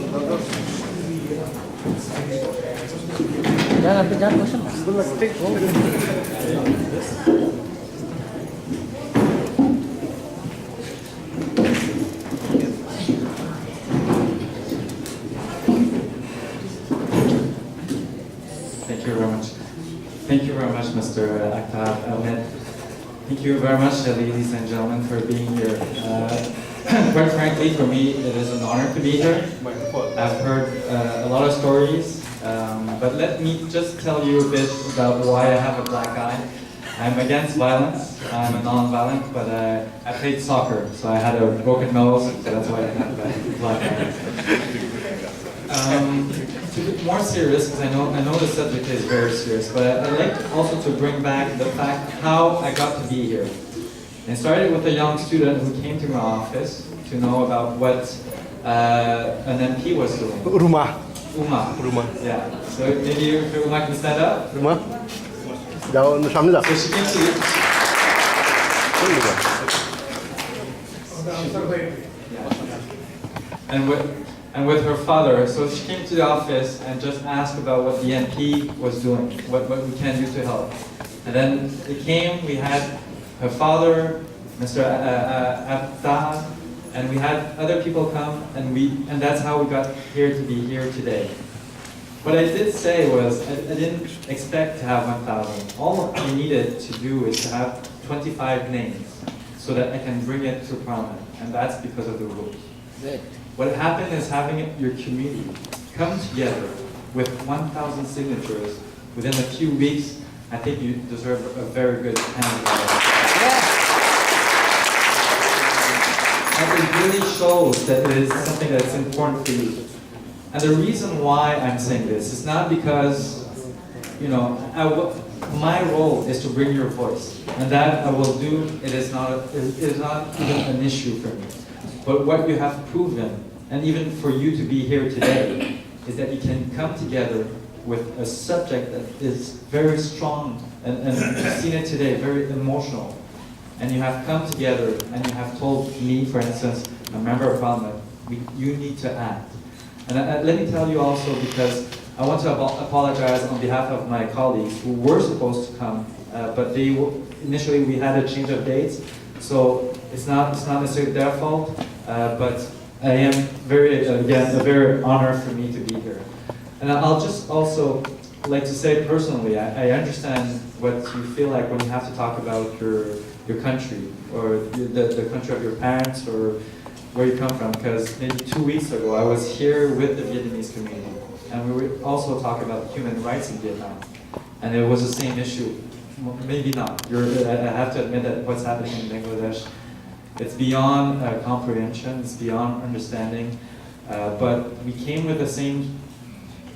Jangan bosan. Thank you very much. Thank you very much, Mr. Akhtar Ahmed. Thank you very much, ladies and gentlemen, for being here. Quite frankly, for me, it is an honor to be here. I've heard a lot of stories, but let me just tell you a bit about why I have a black eye. I'm against violence. I'm a non-violent, but I played soccer, so I had a broken nose, so that's why I have a black eye. To be more serious, because I know the subject is very serious, but I'd like also to bring back the fact how I got to be here. And it started with a young student who came to my office to know about what an MP was doing. Rumah. Rumah. Yeah. So maybe if Uma can stand up. Rumah. Jauh सामने जा. So she came to and with her father, so she came to the office and just asked about what the MP was doing, what we can do to help. And then it came, we had her father, Mr. Akhtar, and we had other people come, and that's how we got here to be here today. What I did say was, I didn't expect to have 1,000. All we needed to do is to have 25 names, so that I can bring it to Parliament, and that's because of the rules. Good. What happened is having your community come together with 1,000 signatures within a few weeks. I think you deserve a very good hand. And it really shows that it is something that's important for you. And the reason why I'm saying this is not because, my role is to bring your voice, and that I will do. It is not even an issue for me. But what you have proven, and even for you to be here today, is that you can come together with a subject that is very strong, and you've seen it today, very emotional. And you have come together and you have told me, for instance, a member of Parliament, you need to act. And let me tell you also, because I want to apologize on behalf of my colleagues who were supposed to come, but initially we had a change of dates, so it's not necessarily their fault, but I am again, a very honor for me to be here. And I'll just also like to say personally, I understand what you feel like when you have to talk about your country, or the country of your parents, or where you come from, because maybe 2 weeks ago I was here with the Vietnamese community, and we were also talking about human rights in Vietnam, and it was the same issue. Maybe not. I have to admit that what's happening in Bangladesh, it's beyond comprehension, it's beyond understanding, but we came with the same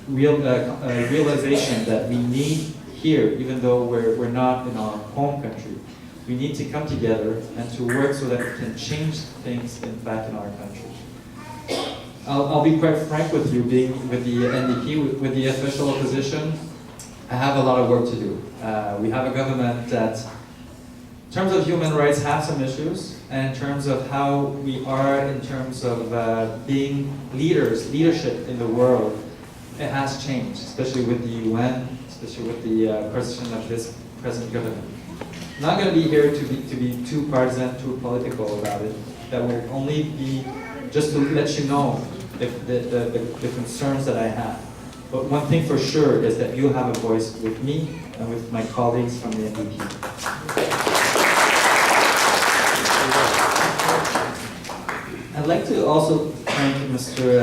realization that we need here, even though we're not in our home country. We need to come together and to work so that we can change things back in our country. I'll be quite frank with you, being with the NDP, with the official opposition, I have a lot of work to do. We have a government that, in terms of human rights, have some issues, and in terms of how we are, in terms of being leadership in the world, it has changed, especially with the UN, especially with the president of this present government. I'm not going to be here to be too partisan, too political about it. That will only be just to let you know the concerns that I have. But one thing for sure is that you have a voice with me and with my colleagues from the NDP. I'd like to also thank Mr.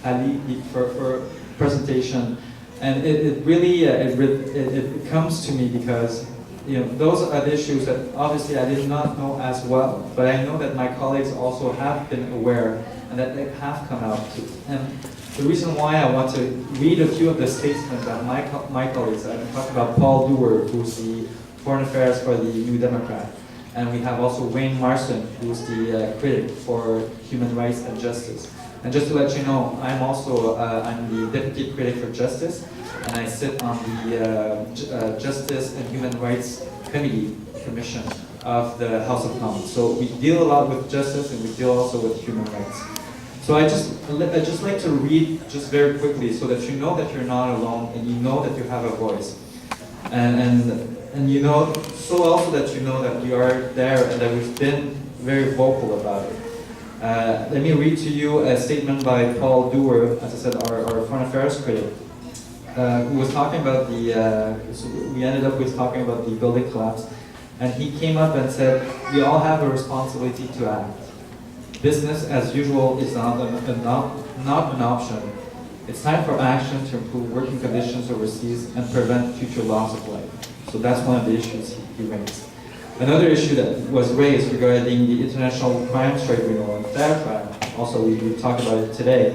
Ali for presentation, and it really it comes to me because those are the issues that obviously I did not know as well, but I know that my colleagues also have been aware and that they have come out to. And the reason why I want to read a few of the statements that my colleagues, I'm talking about Paul Dewar, who's the Foreign Affairs for the New Democrat, and we have also Wayne Marston, who's the critic for human rights and justice. And just to let you know, I'm also I'm the deputy critic for justice, and I sit on the Justice and Human Rights Commission of the House of Commons. So we deal a lot with justice, and we deal also with human rights. So I just like to read just very quickly so that you know that you're not alone and you know that you have a voice. And you know, so also that you know that we are there and that we've been very vocal about it. Let me read to you a statement by Paul Dewar, as I said, our foreign affairs critic, who was talking about we ended up with talking about the building collapse, and he came up and said, we all have a responsibility to act. Business as usual is not an option. It's time for action to improve working conditions overseas and prevent future loss of life. So that's one of the issues he raised. Another issue that was raised regarding the International Crimes Tribunal and fair trial, also we talked about it today.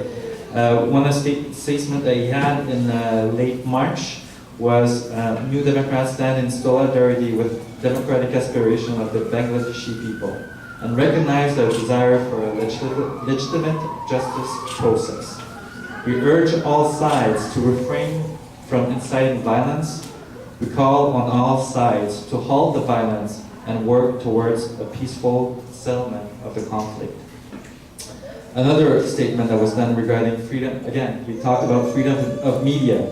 One of the statements that he had in late March was New Democrats stand in solidarity with democratic aspiration of the Bangladeshi people and recognize their desire for a legitimate justice process. We urge all sides to refrain from inciting violence. We call on all sides to halt the violence and work towards a peaceful settlement of the conflict. Another statement that was done regarding freedom, again, we talked about freedom of media,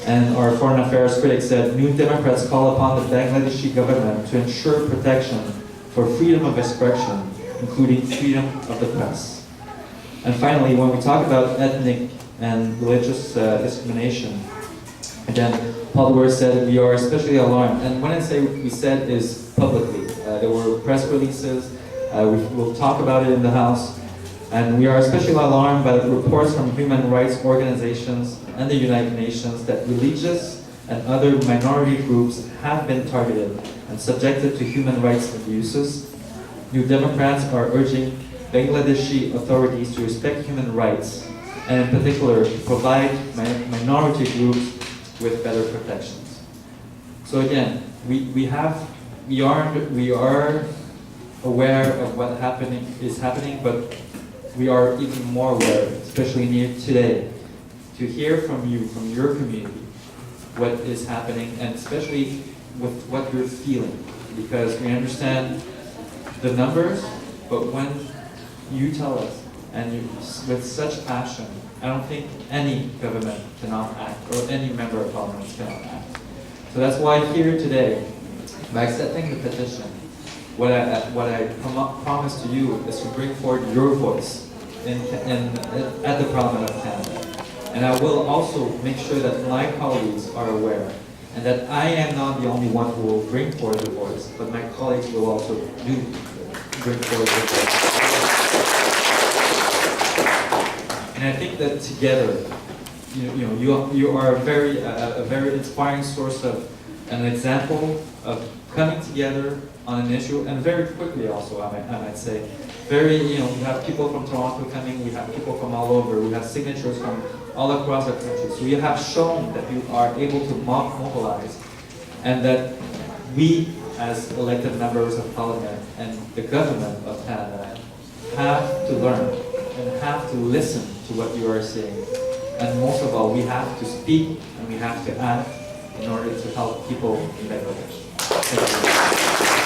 and our foreign affairs critic said, New Democrats call upon the Bangladeshi government to ensure protection for freedom of expression, including freedom of the press. And finally, when we talk about ethnic and religious discrimination, again, Paul Dewar said we are especially alarmed, and when I say we said is publicly. There were press releases, we'll talk about it in the House, and we are especially alarmed by the reports from human rights organizations and the United Nations that religious and other minority groups have been targeted and subjected to human rights abuses. New Democrats are urging Bangladeshi authorities to respect human rights, and in particular, to provide minority groups with better protections. So again, we are aware of what is happening, but we are even more aware, especially near today, to hear from you, from your community, what is happening, and especially with what you're feeling, because we understand the numbers, but when you tell us, and with such passion, I don't think any government cannot act, or any member of parliament cannot act. So that's why here today, by accepting the petition, what I promise to you is to bring forward your voice at the Parliament of Canada. And I will also make sure that my colleagues are aware, and that I am not the only one who will bring forward the voice, but my colleagues will also bring forward the voice. And I think that together, you are a very inspiring source of an example of coming together on an issue, and very quickly also, I might say. We have people from Toronto coming, we have people from all over, we have signatures from all across the country. So you have shown that you are able to mobilize, and that we, as elected members of Parliament and the government of Canada, have to learn and have to listen to what you are saying. And most of all, we have to speak and we have to act in order to help people in Bangladesh. Thank you.